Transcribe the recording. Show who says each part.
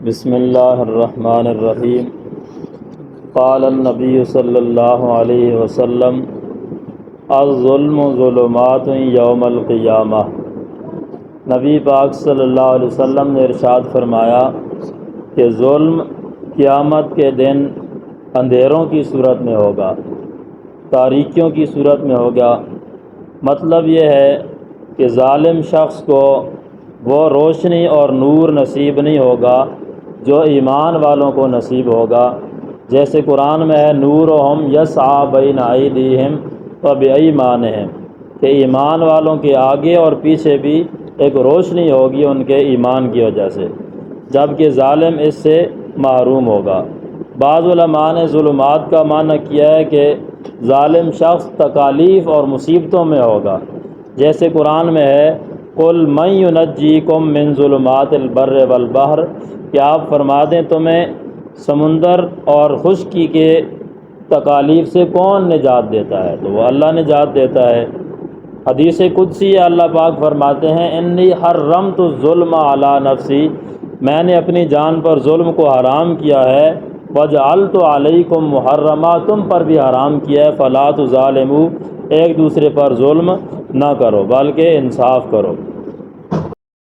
Speaker 1: بسم اللہ الرحمن الرحیم۔ قال النبی صلی اللہ علیہ وسلم الظلم ظلمات یوم القیامہ۔ نبی پاک صلی اللہ علیہ وسلم نے ارشاد فرمایا کہ ظلم قیامت کے دن اندھیروں کی صورت میں ہوگا، تاریکیوں کی صورت میں ہوگا۔ مطلب یہ ہے کہ ظالم شخص کو وہ روشنی اور نور نصیب نہیں ہوگا جو ایمان والوں کو نصیب ہوگا۔ جیسے قرآن میں ہے نورہم یسعی بین ایدیہم وبایمانہم، کہ ایمان والوں کے آگے اور پیچھے بھی ایک روشنی ہوگی ان کے ایمان کی وجہ سے، جبکہ ظالم اس سے محروم ہوگا۔ بعض علماء نے ظلمات کا معنی کیا ہے کہ ظالم شخص تکالیف اور مصیبتوں میں ہوگا، جیسے قرآن میں ہے قل من ینجیکم من ظلمات البر والبحر، کہ آپ فرما دیں تمہیں سمندر اور خشکی کے تکالیف سے کون نجات دیتا ہے، تو وہ اللہ نجات دیتا ہے۔ حدیث قدسی اللہ پاک فرماتے ہیں انی حرمت الظلم علی نفسی، میں نے اپنی جان پر ظلم کو حرام کیا ہے، وجعلت علیکم محرما، تم پر بھی حرام کیا ہے، فلا تظالموا، ایک دوسرے پر ظلم نہ کرو بلکہ انصاف کرو۔